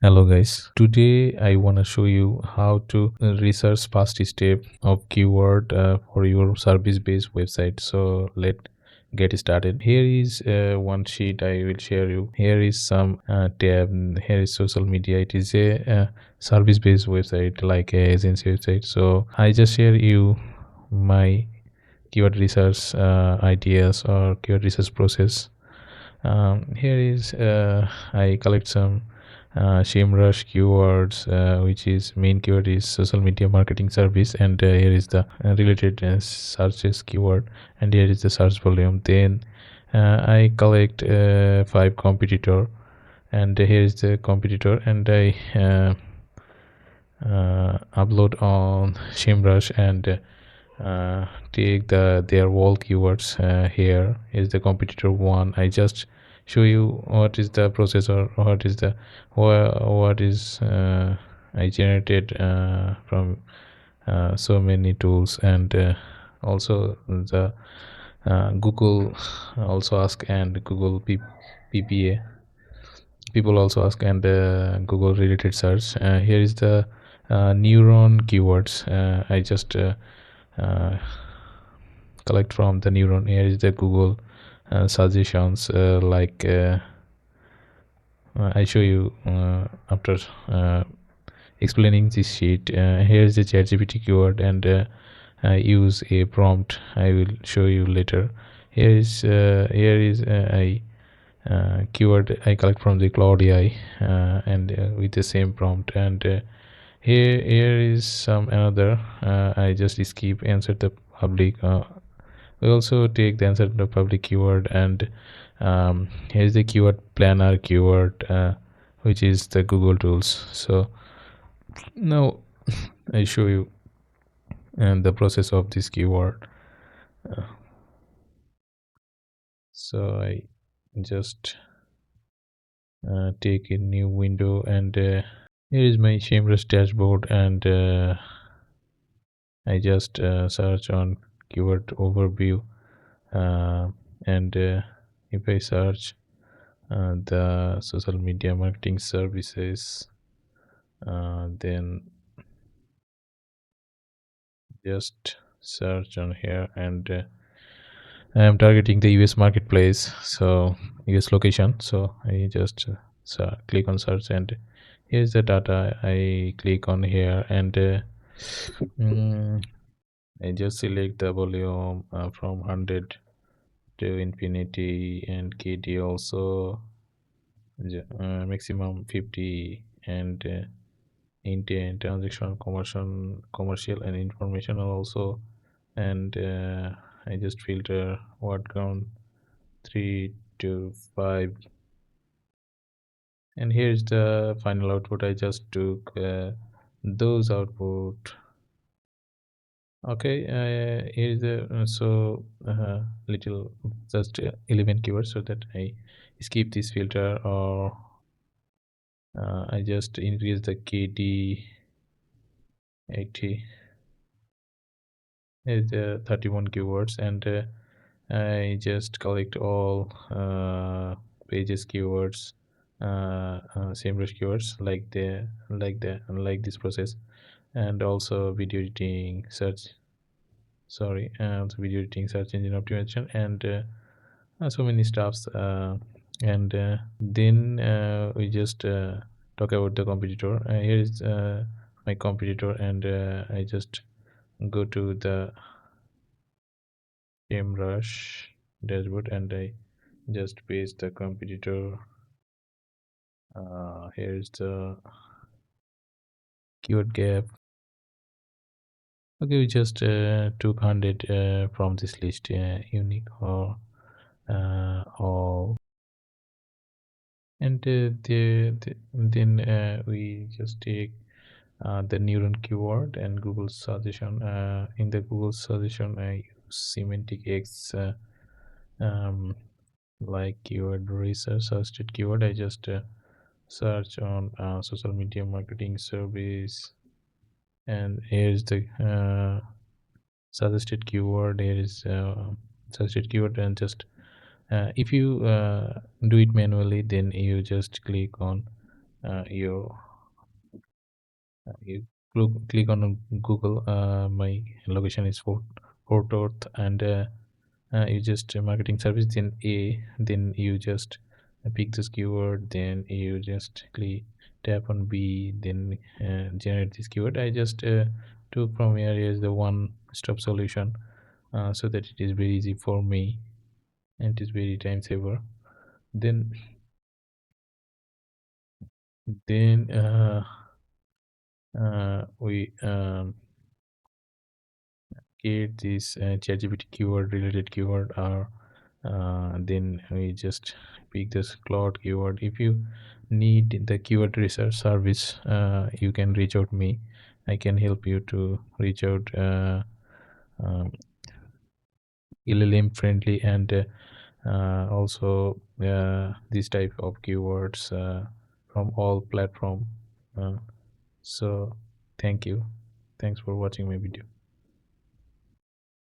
Hello guys. Today I want to show you how to research first step of keyword for your service based website. So let get started. Here is one sheet I will share you. Here is some tab. Here is social media. It is a service based website like a agency website. So I just share you my keyword research ideas or keyword research process. Here is I collect some SEMrush keywords, which is main keyword is social media marketing service, and here is the related searches keyword, and here is the search volume. Then I collect five competitor, and here is the competitor, and I upload on SEMrush and take their wall keywords. Here is the competitor one. I just show you what is the process or what is the what is I generated from so many tools, and also the Google also ask, and Google PPA people also ask, and Google related search. Here is the neuron keywords. I just uh, collect from the neuron. Here is the Google suggestions, like I show you after explaining this sheet. Here is the ChatGPT keyword, and I use a prompt. I will show you later. Here is I keyword I collect from the Cloud AI, and with the same prompt. And here is some another. I just skip answer the public. We also take the answer to the public keyword, and here's the keyword planner keyword, which is the Google tools. So now I show you and the process of this keyword. So I just take a new window, and here is my shameless dashboard, and I just search on keyword overview, uh, and if I search the social media marketing services, then just search on here, and I am targeting the US marketplace, so US location. So I just click on search, and here's the data. I click on here, and mm, I just select the volume from 100 to infinity, and KD also maximum 50, and intent, transactional, commercial and informational also. And I just filter word count 3 to 5, and here's the final output. I just took those output. Okay, here's the little just 11 keywords, so that I skip this filter, or I just increase the KD 80. Is 31 keywords, and I just collect all pages keywords, same rush keywords, like this process, and also video editing search. Sorry, so video editing, search engine optimization, and so many stuffs. And then we just talk about the competitor. Here is my competitor, and I just go to the rush dashboard, and I just paste the competitor. Here's the keyword gap. Okay, we just took 100 from this list, unique or all, and then we just take the neuron keyword and Google suggestion. In the Google suggestion, I use semantic X, um, like keyword research, suggested keyword. I just search on social media marketing service, and here's the suggested keyword. Here is suggested keyword, and just if you do it manually, then you just click on you you click on Google. My location is Fort Worth, and you just marketing service, then A, then you just pick this keyword, then you just click tap on B, then generate this keyword. I just took from here is the one stop solution, so that it is very easy for me and it is very time saver. Then we get this ChatGPT keyword related keyword, or then we just pick this cloud keyword. If you need the keyword research service, you can reach out me. I can help you to reach out um, LLM friendly, and also this type of keywords from all platform. uh, so thank you, thanks for watching my video.